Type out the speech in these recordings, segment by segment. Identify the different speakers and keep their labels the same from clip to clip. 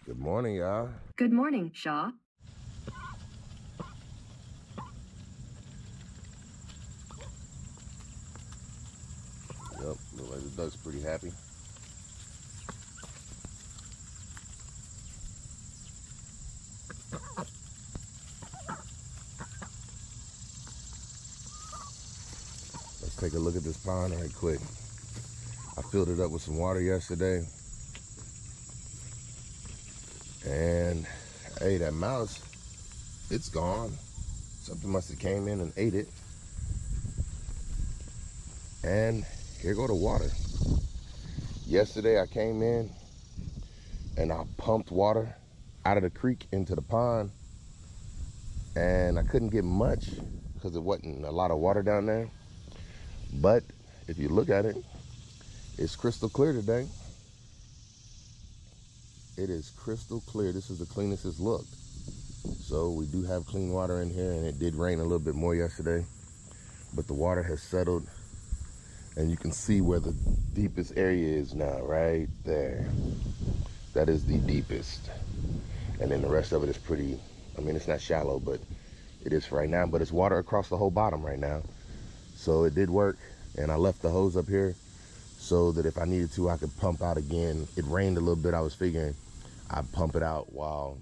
Speaker 1: Good morning, y'all.
Speaker 2: Good morning, Shaw.
Speaker 1: Yep, look like the duck's pretty happy. Let's take a look at this pond right quick. I filled it up with some water yesterday. And hey, that mouse, it's gone. Something must have came in and ate it. And here go the water. Yesterday I came in and I pumped water out of the creek into the pond. And I couldn't get much because there wasn't a lot of water down there. But if you look at it, it's crystal clear today. It is crystal clear. This is the cleanest it's looked. So we do have clean water in here, and it did rain a little bit more yesterday, but the water has settled, and you can see where the deepest area is now, right there. That is the deepest. And then the rest of it is pretty, I mean, it's not shallow, but it is for right now, but it's water across the whole bottom right now. So it did work, and I left the hose up here so that if I needed to, I could pump out again. It rained a little bit. I was figuring I'd pump it out while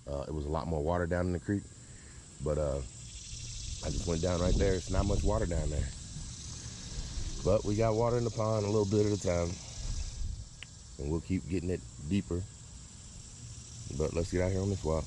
Speaker 1: it was a lot more water down in the creek. But I just went down right there. It's not much water down there. But we got water in the pond a little bit at a time. And we'll keep getting it deeper. But let's get out here on this walk.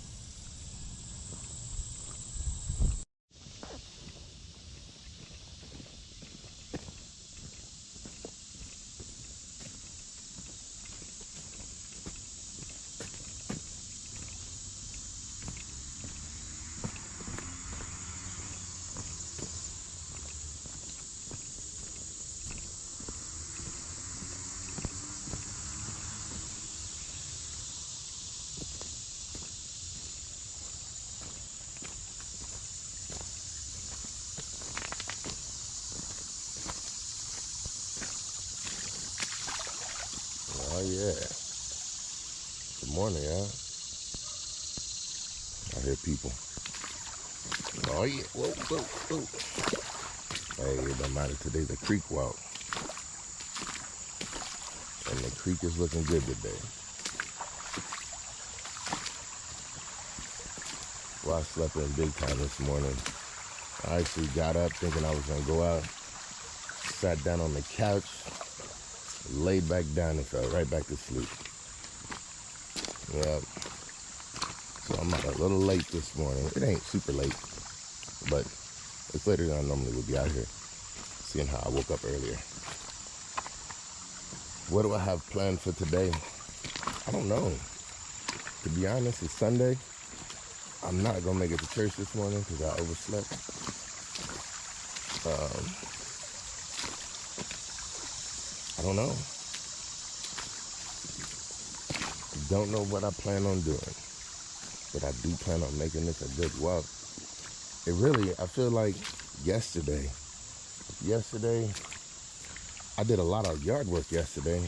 Speaker 1: Oh yeah. Good morning, y'all. I hear people. Oh yeah. Whoa, whoa, whoa. Hey, it don't matter. Today's a creek walk. And the creek is looking good today. Well, I slept in big time this morning. I actually got up thinking I was gonna go out. Sat down on the couch, laid back down and fell right back to sleep. Yeah. So I'm out a little late this morning. It ain't super late, but it's later than I normally would be out here, seeing how I woke up earlier. What do I have planned for today? I don't know. To be honest, it's Sunday. I'm not gonna make it to church this morning because I overslept. I don't know. Don't know what I plan on doing, but I do plan on making this a good walk. It really, I feel like yesterday, I did a lot of yard work yesterday,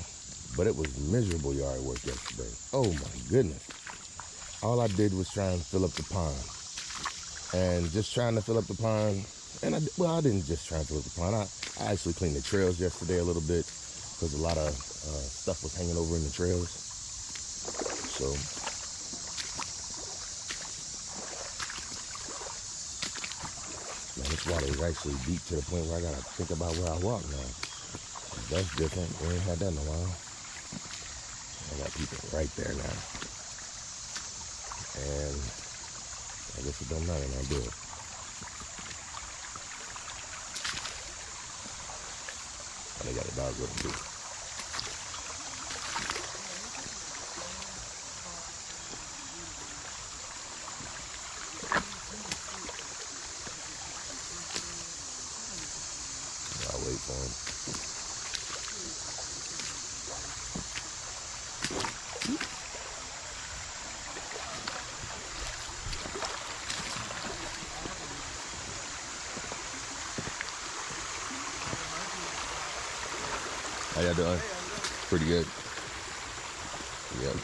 Speaker 1: but it was miserable yard work yesterday. Oh my goodness. All I did was try and fill up the pond. And just trying to fill up the pond, and I didn't just try and fill up the pond. I actually cleaned the trails yesterday a little bit because a lot of stuff was hanging over in the trails. So man, this water is actually deep to the point where I gotta think about where I walk now. That's different. We ain't had that in a while. I got people right there now. And I guess it don't matter now, do it. And they got a dog with them too. I'll wait for him. How y'all doing? Pretty good. Yep.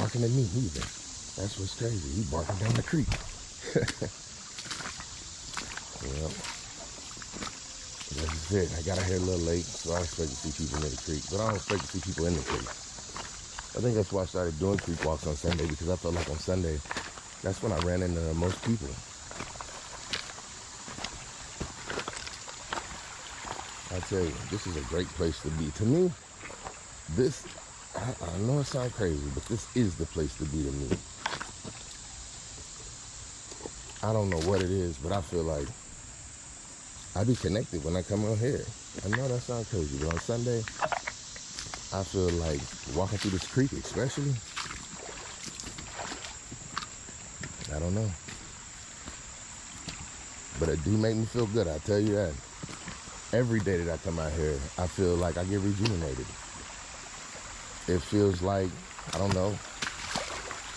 Speaker 1: barking at me either. That's what's crazy. He barking down the creek. Yep. That's it. I got out here a little late, so I expect to see people near the creek, but I don't expect to see people in the creek. I think that's why I started doing creek walks on Sunday, because I felt like on Sunday, that's when I ran into most people. I tell you, this is a great place to be. To me, this, I know it sounds crazy, but this is the place to be to me. I don't know what it is, but I feel like I be connected when I come out here. I know that sounds crazy, but on Sunday, I feel like walking through this creek especially, I don't know. But it do make me feel good, I tell you that. Every day that I come out here, I feel like I get rejuvenated. It feels like, I don't know,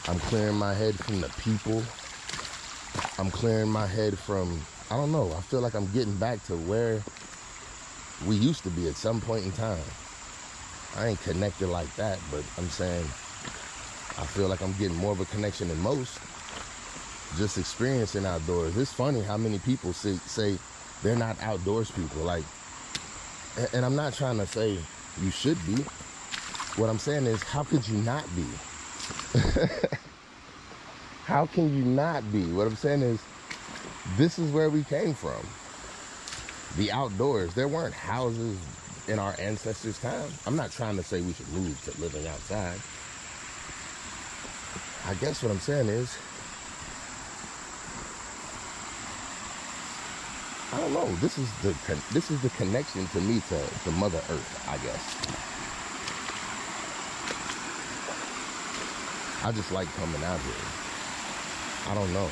Speaker 1: I'm clearing my head from the people. I'm clearing my head from, I don't know, I feel like I'm getting back to where we used to be at some point in time. I ain't connected like that, but I'm saying I feel like I'm getting more of a connection than most. Just experiencing outdoors. It's funny how many people say they're not outdoors people. Like, and I'm not trying to say you should be. What I'm saying is, how could you not be? How can you not be? What I'm saying is, this is where we came from. The outdoors. There weren't houses in our ancestors' time. I'm not trying to say we should move to living outside. I guess what I'm saying is, I don't know. This is the connection to me to Mother Earth, I guess. I just like coming out here. I don't know.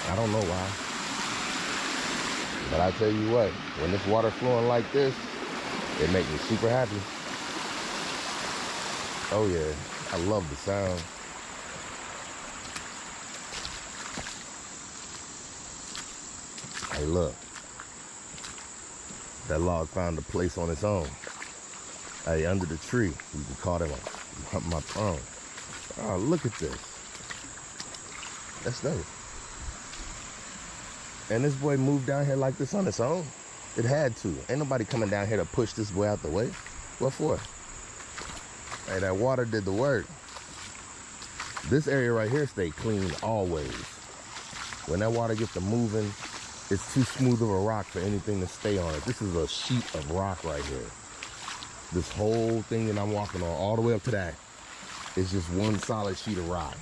Speaker 1: I don't know why. But I tell you what, when this water flowing like this, it makes me super happy. Oh yeah, I love the sound. Hey look, that log found a place on its own. Hey, under the tree, you can call it my throne. Oh, look at this. That's dope. And this boy moved down here like this on its own. It had to. Ain't nobody coming down here to push this boy out the way. What for? Hey, that water did the work. This area right here stay clean always. When that water gets to moving, it's too smooth of a rock for anything to stay on it. This is a sheet of rock right here. This whole thing that I'm walking on, all the way up to that, is just one solid sheet of rock.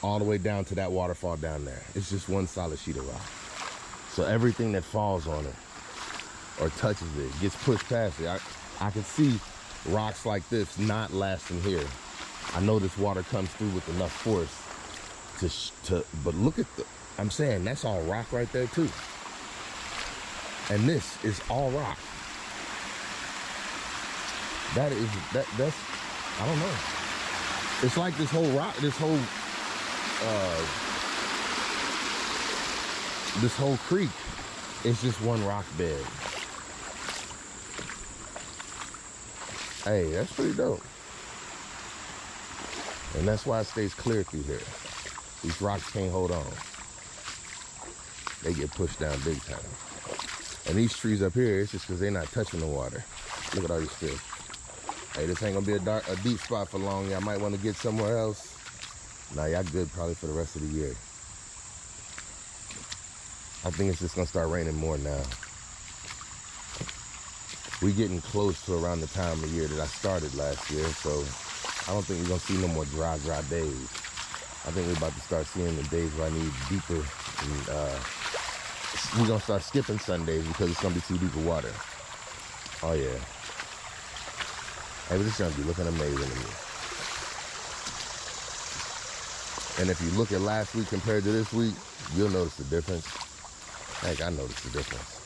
Speaker 1: All the way down to that waterfall down there. It's just one solid sheet of rock. So everything that falls on it or touches it gets pushed past it. I can see rocks like this not lasting here. I know this water comes through with enough force but look at I'm saying that's all rock right there too. And this is all rock. That's, I don't know. It's like this whole creek is just one rock bed. Hey, that's pretty dope. And that's why it stays clear through here. These rocks can't hold on. They get pushed down big time. And these trees up here, it's just because they're not touching the water. Look at all these fish. Hey, this ain't gonna be a deep spot for long. Y'all might want to get somewhere else. Nah, y'all good probably for the rest of the year. I think it's just gonna start raining more now. We getting close to around the time of year that I started last year, so I don't think we're gonna see no more dry days. I think we're about to start seeing the days where I need deeper, and we're gonna start skipping Sundays because it's gonna be too deep of water. Oh yeah. Hey, but this is gonna be looking amazing to me. And if you look at last week compared to this week, you'll notice the difference. Heck, I noticed the difference.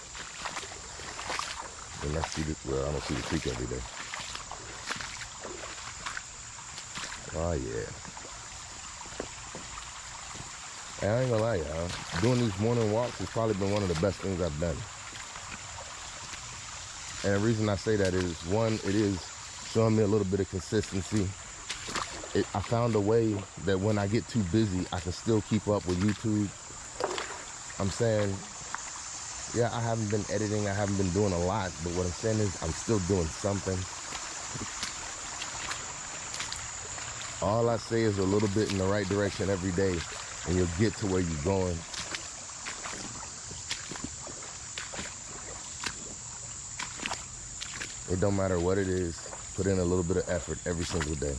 Speaker 1: And I don't see the creek every day. Oh yeah. Hey, I ain't gonna lie, y'all. Doing these morning walks has probably been one of the best things I've done. And the reason I say that is, one, it is showing me a little bit of consistency. I found a way that when I get too busy, I can still keep up with YouTube. I'm saying, yeah, I haven't been editing, I haven't been doing a lot, but what I'm saying is I'm still doing something. All I say is a little bit in the right direction every day, and you'll get to where you're going. It don't matter what it is, put in a little bit of effort every single day.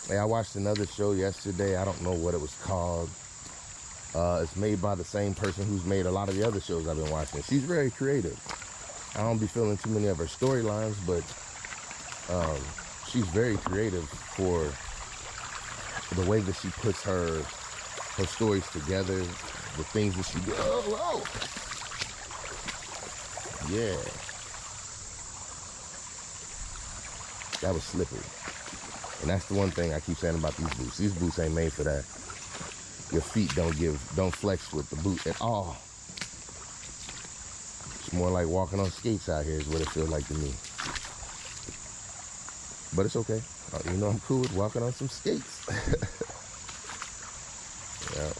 Speaker 1: Hey, I watched another show yesterday. I don't know what it was called. It's made by the same person who's made a lot of the other shows I've been watching. She's very creative. I don't be feeling too many of her storylines, but she's very creative for the way that she puts her stories together, the things that she do. Oh, yeah. That was slippery. And that's the one thing I keep saying about these boots. These boots ain't made for that. Your feet don't flex with the boot at all. It's more like walking on skates out here is what it feels like to me. But it's okay. You know I'm cool with walking on some skates. Yeah.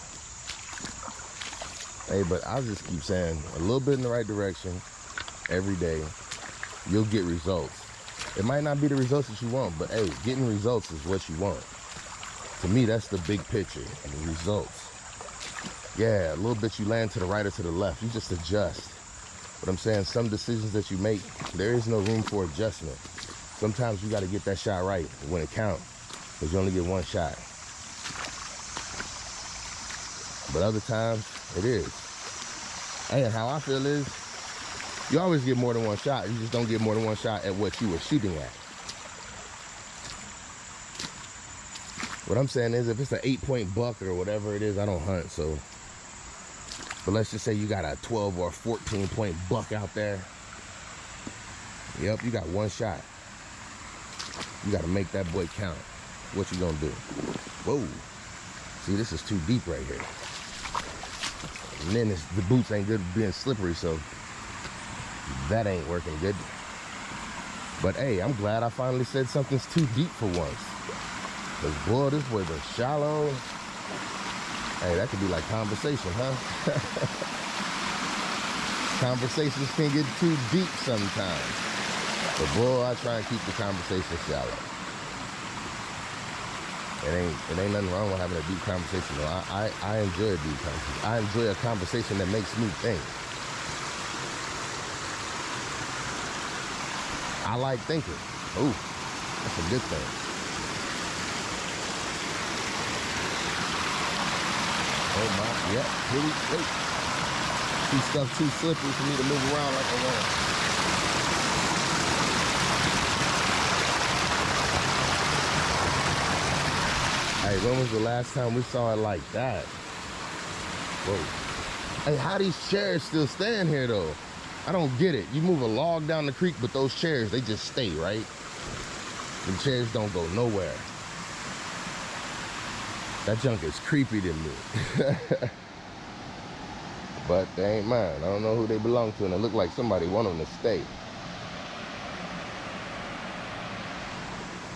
Speaker 1: Hey, but I'll just keep saying a little bit in the right direction every day. You'll get results. It might not be the results that you want, but hey, getting results is what you want. To me, that's the big picture, the results. Yeah, a little bit you land to the right or to the left. You just adjust. But I'm saying some decisions that you make, there is no room for adjustment. Sometimes you got to get that shot right when it counts, because you only get one shot. But other times, it is. And how I feel is, you always get more than one shot. You just don't get more than one shot at what you were shooting at. What I'm saying is, if it's an 8-point buck or whatever it is, I don't hunt, so. But let's just say you got a 12 or 14-point buck out there. Yep, you got one shot. You got to make that boy count. What you gonna do? Whoa. See, this is too deep right here. And then the boots ain't good being slippery, so that ain't working good. But hey, I'm glad I finally said something's too deep for once. Cause boy, this boy been shallow. Hey, that could be like conversation, huh? Conversations can get too deep sometimes. But boy, I try and keep the conversation shallow. It ain't nothing wrong with having a deep conversation. No, I enjoy a deep conversation. I enjoy a conversation that makes me think. I like thinking. Ooh, that's a good thing. Oh my, yep, here we go. See stuff too slippery for me to move around like I want. Hey, when was the last time we saw it like that? Whoa. Hey, how these chairs still stand here though? I don't get it. You move a log down the creek, but those chairs, they just stay, right? The chairs don't go nowhere. That junk is creepy to me. But they ain't mine. I don't know who they belong to, and it look like somebody want them to stay.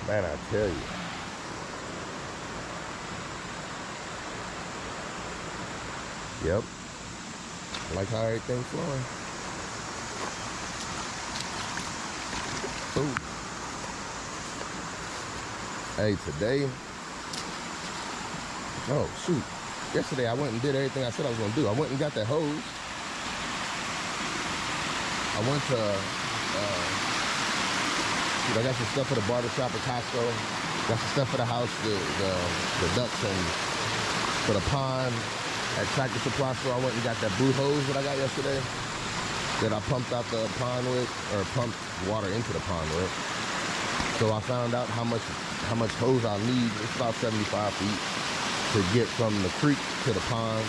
Speaker 1: Man, I tell you. Yep. I like how everything's flowing. Ooh. Hey, today. Oh, shoot. Yesterday, I went and did everything I said I was going to do. I went and got that hose. I went to, I got some stuff for the barber shop at Costco. Got some stuff for the house, the ducks, and for the pond at Tractor Supply Store. I went and got that blue hose that I got yesterday that I pumped out the pond with, or pumped water into the pond with. So I found out how much hose I'll need. It's about 75 feet. To get from the creek to the pond.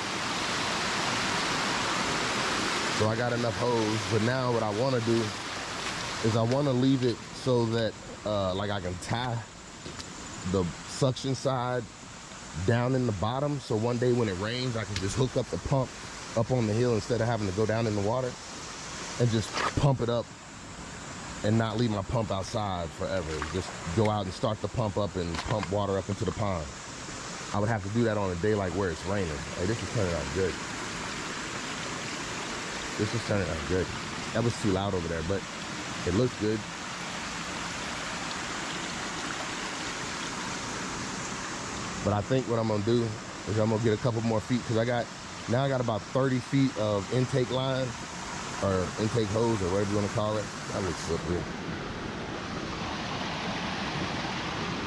Speaker 1: So I got enough hose, but now what I want to do is I want to leave it so that like I can tie the suction side down in the bottom, so one day when it rains I can just hook up the pump up on the hill instead of having to go down in the water and just pump it up and not leave my pump outside forever. Just go out and start the pump up and pump water up into the pond. I would have to do that on a day like where it's raining. Hey, this is turning out good. This is turning out good. That was too loud over there, but it looks good. But I think what I'm gonna do is I'm gonna get a couple more feet, because I got about 30 feet of intake line, or intake hose, or whatever you wanna call it. That looks slippery.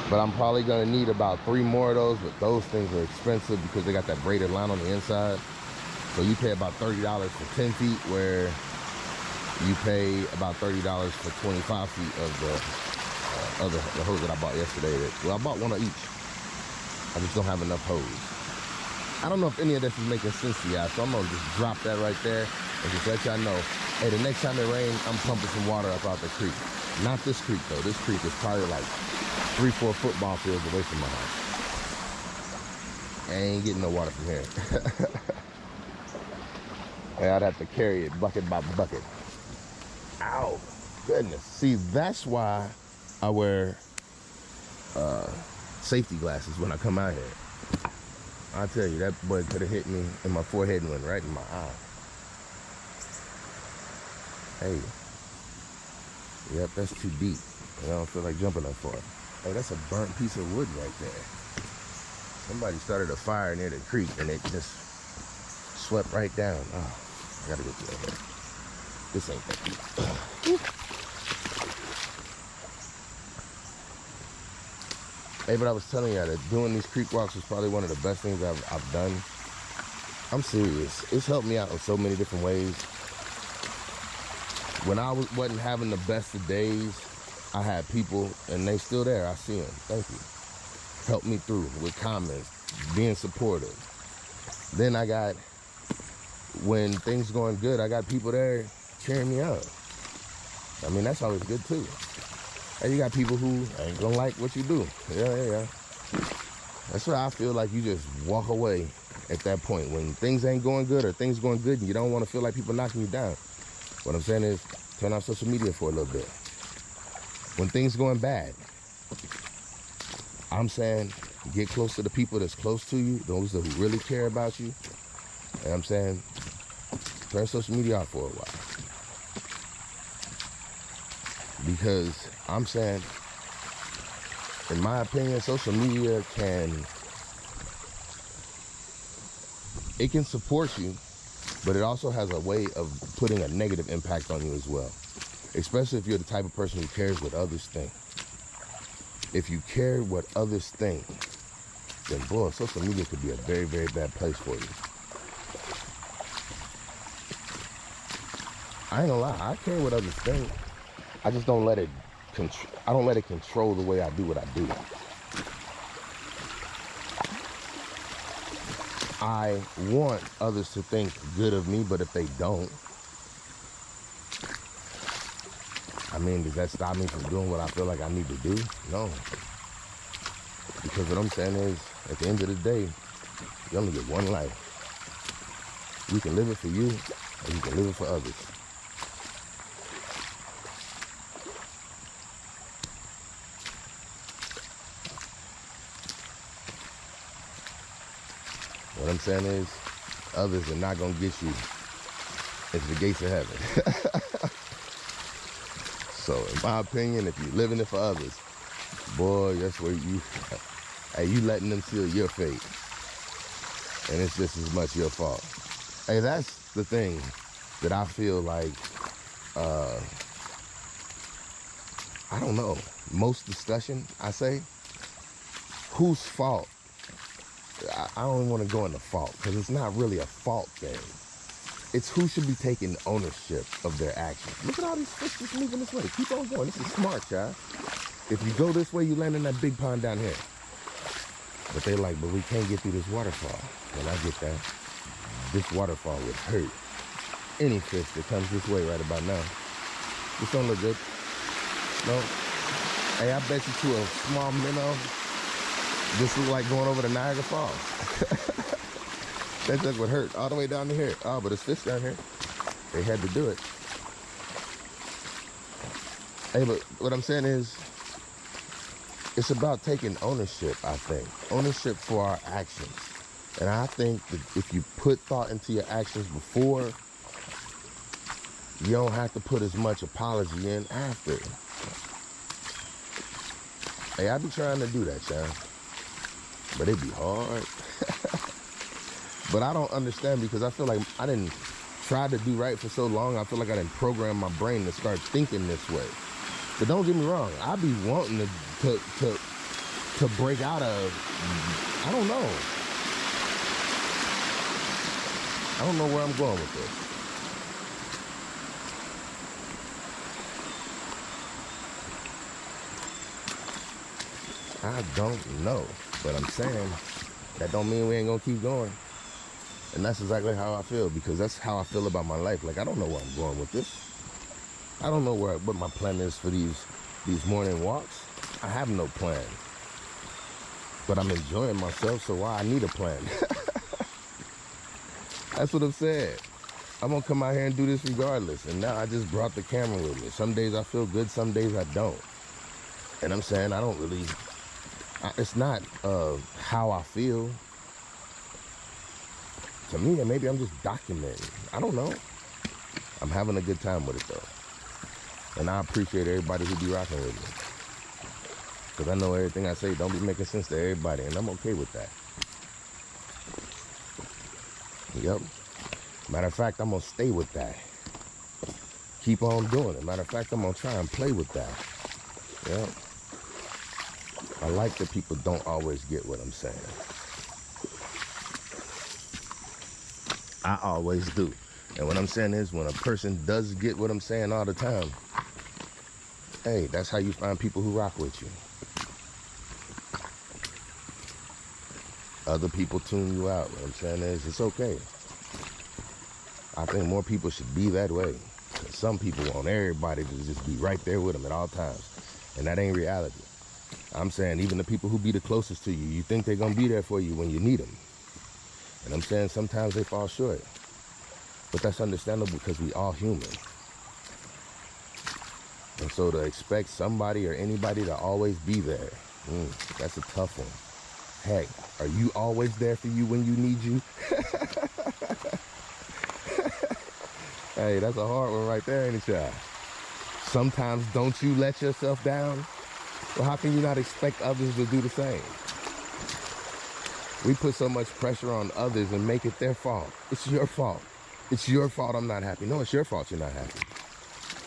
Speaker 1: But I'm probably gonna need about 3 more of those, but those things are expensive because they got that braided line on the inside. So you pay about $30 for 10 feet, where you pay about $30 for 25 feet of the hose that I bought yesterday. Well, I bought one of each. I just don't have enough hose. I don't know if any of this is making sense to y'all, so I'm gonna just drop that right there and just let y'all know, hey, the next time it rains, I'm pumping some water up out the creek. Not this creek though. This creek is probably like 3-4 football fields away from my house. I ain't getting no water from here. And I'd have to carry it bucket by bucket. Ow, goodness. See, that's why I wear safety glasses when I come out here. I tell you, that boy could have hit me in my forehead and went right in my eye. Hey, yep, that's too deep. I don't feel like jumping that far. Hey, that's a burnt piece of wood right there. Somebody started a fire near the creek and it just swept right down. Oh, I gotta get through here. This ain't that deep. Hey, but I was telling you that doing these creek walks is probably one of the best things I've done. I'm serious. It's helped me out in so many different ways. When I wasn't having the best of days, I had people, and they still there. I see them. Thank you. Help me through with comments, being supportive. Then I got, when things going good, I got people there cheering me up. I mean, that's always good too. And you got people who ain't gonna like what you do. Yeah. That's why I feel like you just walk away at that point. When things ain't going good or things going good and you don't want to feel like people knocking you down. What I'm saying is, turn off social media for a little bit. When things going bad, I'm saying get close to the people that's close to you, those who really care about you. And I'm saying turn social media off for a while. Because I'm saying, in my opinion, social media can support you, but it also has a way of putting a negative impact on you as well. Especially if you're the type of person who cares what others think. If you care what others think, then boy, social media could be a very, very bad place for you. I ain't gonna lie, I care what others think. I just don't let it control the way I do what I do. I want others to think good of me, but if they don't, I mean, does that stop me from doing what I feel like I need to do? No. Because what I'm saying is, at the end of the day, you only get one life. You can live it for you, or you can live it for others. What I'm saying is, others are not going to get you into the gates of heaven. So, in my opinion, if you're living it for others, boy, that's where you letting them seal your fate. And it's just as much your fault. Hey, that's the thing that I feel like, I don't know, most discussion, I say, whose fault? I don't want to go into fault, because it's not really a fault thing. It's who should be taking ownership of their actions. Look at all these fish just moving this way. Keep on going. This is smart, y'all. If you go this way, you land in that big pond down here. But they like, but we can't get through this waterfall. Well, I get that. This waterfall would hurt any fish that comes this way right about now. This don't look good. No. Hey, I bet you to a small minnow, this look like going over the Niagara Falls. That just would hurt all the way down to here. Oh, but it's fish down here. They had to do it. Hey, but what I'm saying is, it's about taking ownership, I think. Ownership for our actions. And I think that if you put thought into your actions before, you don't have to put as much apology in after. Hey, I be trying to do that, Sean. But it be hard. But I don't understand because I feel like I didn't try to do right for so long. I feel like I didn't program my brain to start thinking this way. But don't get me wrong, I be wanting to break out of, I don't know. I don't know where I'm going with this. I don't know, but I'm saying that don't mean we ain't gonna keep going. And that's exactly how I feel, because that's how I feel about my life. Like, I don't know where I'm going with this. I don't know what my plan is for these morning walks. I have no plan. But I'm enjoying myself, so why I need a plan? That's what I'm saying. I'm gonna come out here and do this regardless. And now I just brought the camera with me. Some days I feel good, some days I don't. And I'm saying I don't really, it's not how I feel. To me, maybe I'm just documenting. I don't know. I'm having a good time with it though. And I appreciate everybody who be rocking with me. Because I know everything I say don't be making sense to everybody, and I'm okay with that. Yep. Matter of fact, I'm going to stay with that. Keep on doing it. Matter of fact, I'm going to try and play with that. Yep. I like that people don't always get what I'm saying. I always do. And what I'm saying is, when a person does get what I'm saying all the time, hey, that's how you find people who rock with you. Other people tune you out. What I'm saying is, it's okay. I think more people should be that way. Some people want everybody to just be right there with them at all times. And that ain't reality. I'm saying even the people who be the closest to you, you think they're going to be there for you when you need them. And I'm saying sometimes they fall short. But that's understandable because we all human. And so to expect somebody or anybody to always be there, that's a tough one. Heck, are you always there for you when you need you? Hey, that's a hard one right there, ain't it, y'all? Sometimes don't you let yourself down? Well, how can you not expect others to do the same? We put so much pressure on others and make it their fault. It's your fault. It's your fault I'm not happy. No, it's your fault you're not happy.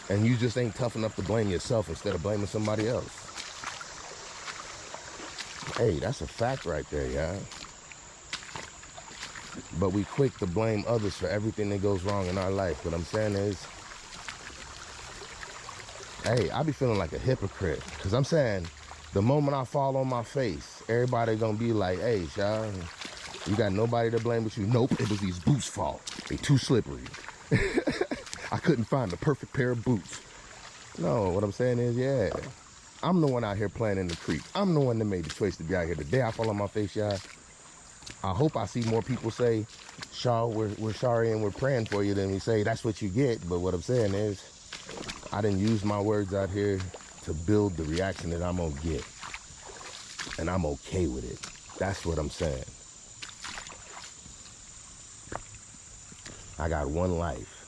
Speaker 1: And you just ain't tough enough to blame yourself instead of blaming somebody else. Hey, that's a fact right there, y'all. But we quick to blame others for everything that goes wrong in our life. What I'm saying is, hey, I be feeling like a hypocrite. Because I'm saying, the moment I fall on my face, everybody gonna be like, hey, Sean, you got nobody to blame but you. Nope, it was these boots' fault. They too slippery. I couldn't find the perfect pair of boots. No, what I'm saying is, yeah, I'm the one out here playing in the creek. I'm the one that made the choice to be out here. The day I fall on my face, y'all, I hope I see more people say, Shaw, we're sorry and we're praying for you, than we say, that's what you get. But what I'm saying is, I didn't use my words out here to build the reaction that I'm gonna get. And I'm okay with it. That's what I'm saying. I got one life.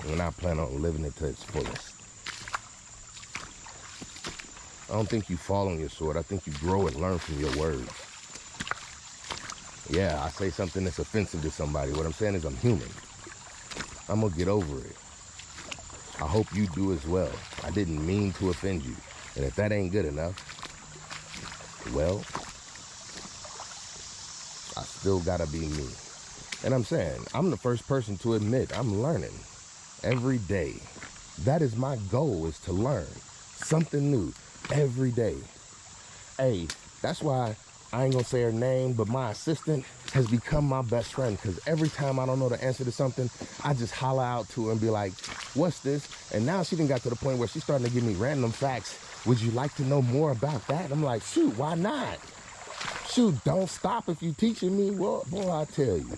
Speaker 1: And I plan on living it to its fullest. I don't think you fall on your sword. I think you grow and learn from your words. Yeah, I say something that's offensive to somebody. What I'm saying is I'm human. I'm gonna get over it. I hope you do as well. I didn't mean to offend you. And if that ain't good enough, well, I still gotta be me. And I'm saying, I'm the first person to admit I'm learning every day. That is my goal, is to learn something new every day. Hey, that's why I ain't gonna say her name, but my assistant has become my best friend, because every time I don't know the answer to something, I just holler out to her and be like, what's this? And now she done got to the point where she's starting to give me random facts. Would you like to know more about that? I'm like, shoot, why not? Shoot, don't stop if you teaching me. Well, boy, I tell you.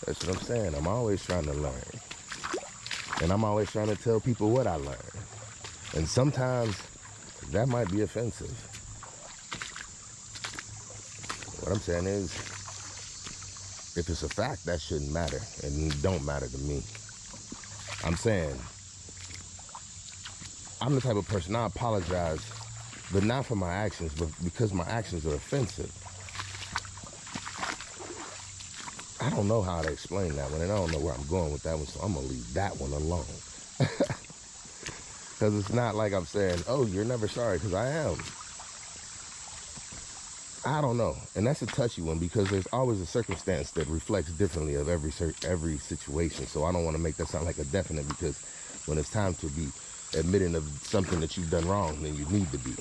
Speaker 1: That's what I'm saying. I'm always trying to learn. And I'm always trying to tell people what I learned. And sometimes that might be offensive. What I'm saying is, if it's a fact, that shouldn't matter, and it don't matter to me. I'm saying, I'm the type of person, I apologize, but not for my actions, but because my actions are offensive. I don't know how to explain that one, and I don't know where I'm going with that one, so I'm gonna leave that one alone. Because it's not like I'm saying, oh, you're never sorry, because I am. I don't know, and that's a touchy one because there's always a circumstance that reflects differently of every situation. So I don't want to make that sound like a definite, because when it's time to be admitting of something that you've done wrong, then you need to be.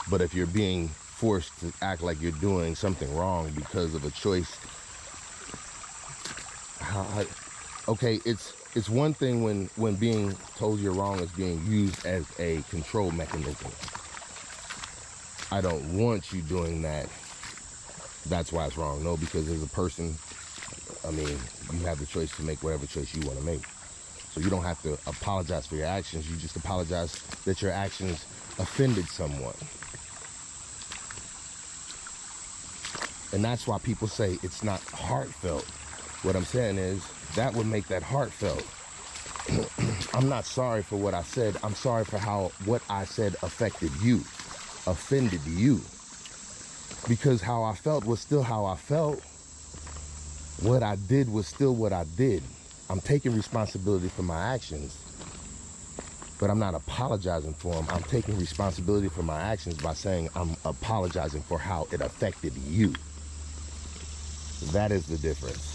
Speaker 1: But if you're being forced to act like you're doing something wrong because of a choice, okay, it's one thing when being told you're wrong is being used as a control mechanism. I don't want you doing that. That's why it's wrong. No, because as a person, I mean, you have the choice to make whatever choice you want to make. So you don't have to apologize for your actions. You just apologize that your actions offended someone. And that's why people say it's not heartfelt. What I'm saying is, that would make that heartfelt. I'm not sorry for what I said. I'm sorry for how what I said affected you, offended you. Because how I felt was still how I felt. What I did was still what I did. I'm taking responsibility for my actions, but I'm not apologizing for them. I'm taking responsibility for my actions by saying I'm apologizing for how it affected you. That is the difference.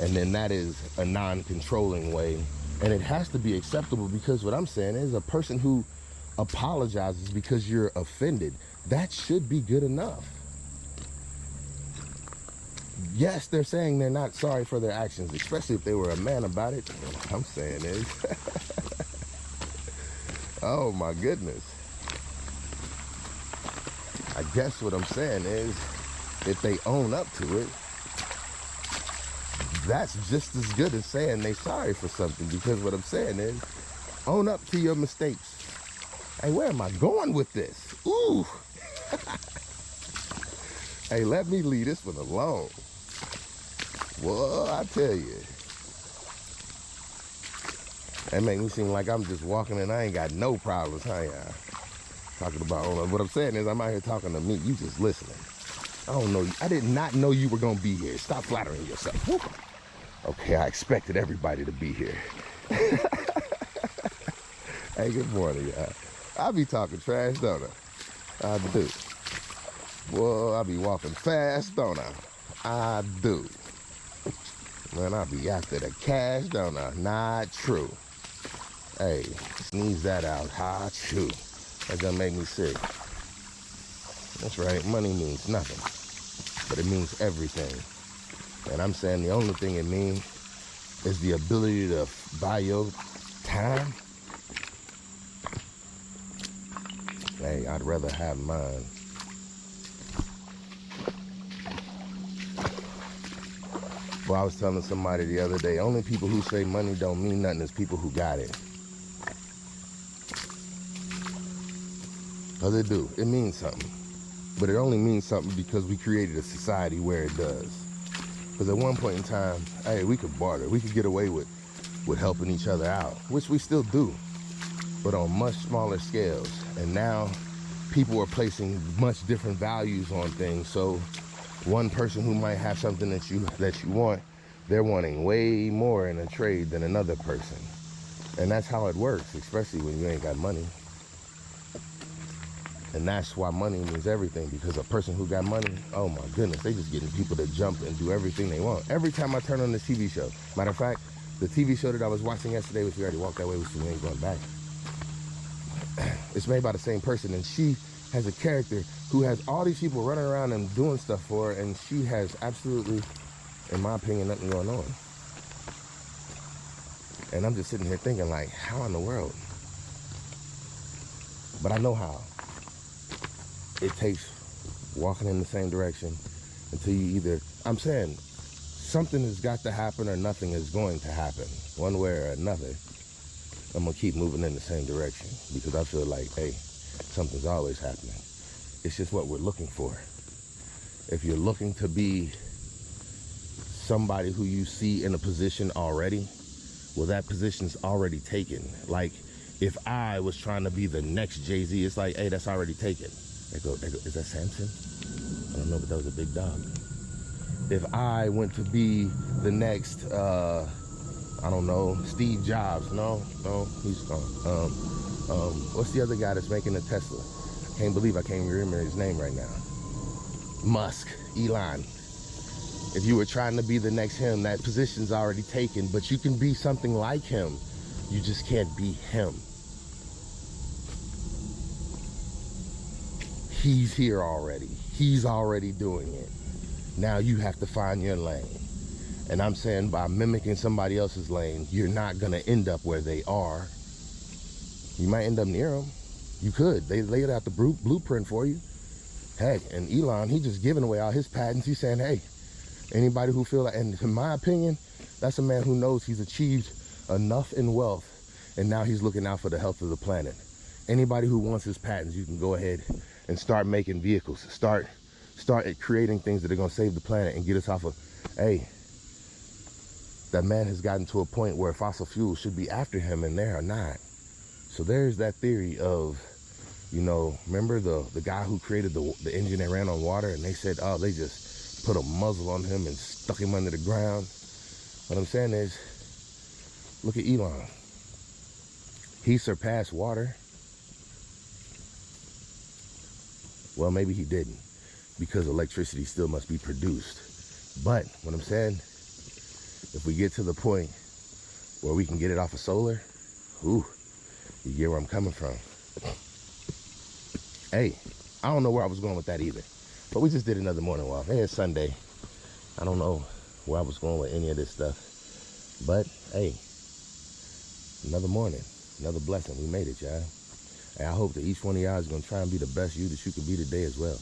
Speaker 1: And then that is a non-controlling way. And it has to be acceptable, because what I'm saying is, a person who apologizes because you're offended, that should be good enough. Yes, they're saying they're not sorry for their actions, especially if they were a man about it. What I'm saying is, oh my goodness. I guess what I'm saying is, if they own up to it, that's just as good as saying they sorry for something. Because what I'm saying is, own up to your mistakes. Hey, where am I going with this? Ooh. Hey, let me leave this one alone. Well, I tell you, that make me seem like I'm just walking and I ain't got no problems, huh, y'all? Talking about own up. What I'm saying is, I'm out here talking to me. You just listening. I don't know you. I did not know you were going to be here. Stop flattering yourself. Woo. Okay, I expected everybody to be here. Hey, good morning, y'all. I be talking trash, don't I? I do. Well, I be walking fast, don't I? I do. Man, I be after the cash, don't I? Not true. Hey, sneeze that out. Ha, chew. That gonna make me sick. That's right, money means nothing, but it means everything. And I'm saying the only thing it means is the ability to buy your time. Hey, I'd rather have mine. Well, I was telling somebody the other day, only people who say money don't mean nothing is people who got it. Because it do. It means something. But it only means something because we created a society where it does. Because at one point in time, hey, we could barter. We could get away with helping each other out, which we still do, but on much smaller scales. And now people are placing much different values on things. So one person who might have something that you want, they're wanting way more in a trade than another person. And that's how it works, especially when you ain't got money. And that's why money means everything, because a person who got money, oh my goodness, they just getting people to jump and do everything they want. Every time I turn on this TV show, matter of fact, the TV show that I was watching yesterday, which we already walked that way, which we ain't going back, it's made by the same person, and she has a character who has all these people running around and doing stuff for her, and she has absolutely, in my opinion, nothing going on. And I'm just sitting here thinking, like, how in the world? But I know how. It takes walking in the same direction, until you either, I'm saying, something has got to happen or nothing is going to happen. One way or another, I'm gonna keep moving in the same direction because I feel like, hey, something's always happening. It's just what we're looking for. If you're looking to be somebody who you see in a position already, well, that position's already taken. Like, if I was trying to be the next Jay-Z, it's like, hey, that's already taken. Is that Samson? I don't know, but that was a big dog. If I went to be the next, I don't know, Steve Jobs. No, he's gone. What's the other guy that's making a Tesla? I can't believe I can't remember his name right now. Musk, Elon. If you were trying to be the next him, that position's already taken, but you can be something like him. You just can't be him. He's here already. He's already doing it. Now you have to find your lane. And I'm saying by mimicking somebody else's lane, you're not gonna end up where they are. You might end up near them. You could. They laid out the blueprint for you. Heck, and Elon, he just giving away all his patents. He's saying, hey, anybody who feel like, and in my opinion, that's a man who knows he's achieved enough in wealth, and now he's looking out for the health of the planet. Anybody who wants his patents, you can go ahead and start making vehicles. Start creating things that are gonna save the planet and get us off of, hey, that man has gotten to a point where fossil fuels should be after him and they are not. So there's that theory of, you know, remember the guy who created the engine that ran on water, and they said, oh, they just put a muzzle on him and stuck him under the ground. What I'm saying is, look at Elon. He surpassed water. Well, maybe he didn't, because electricity still must be produced. But what I'm saying, if we get to the point where we can get it off of solar, ooh, you get where I'm coming from. Hey, I don't know where I was going with that either, but we just did another morning walk. Hey, it's Sunday. I don't know where I was going with any of this stuff, but hey, another morning, another blessing. We made it, y'all. And I hope that each one of y'all is gonna try and be the best you that you can be today as well.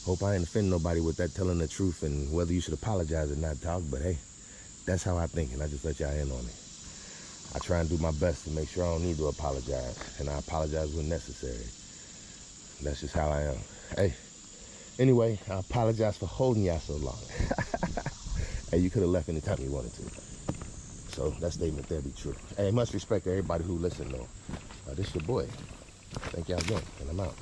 Speaker 1: Hope I ain't offending nobody with that telling the truth and whether you should apologize or not, talk, but hey, that's how I think, and I just let y'all in on it. I try and do my best to make sure I don't need to apologize, and I apologize when necessary. That's just how I am. Hey, anyway, I apologize for holding y'all so long. Hey, you could have left anytime you wanted to. So that statement there be true. Hey, much respect to everybody who listened though. This your boy. Thank y'all again, and I'm out.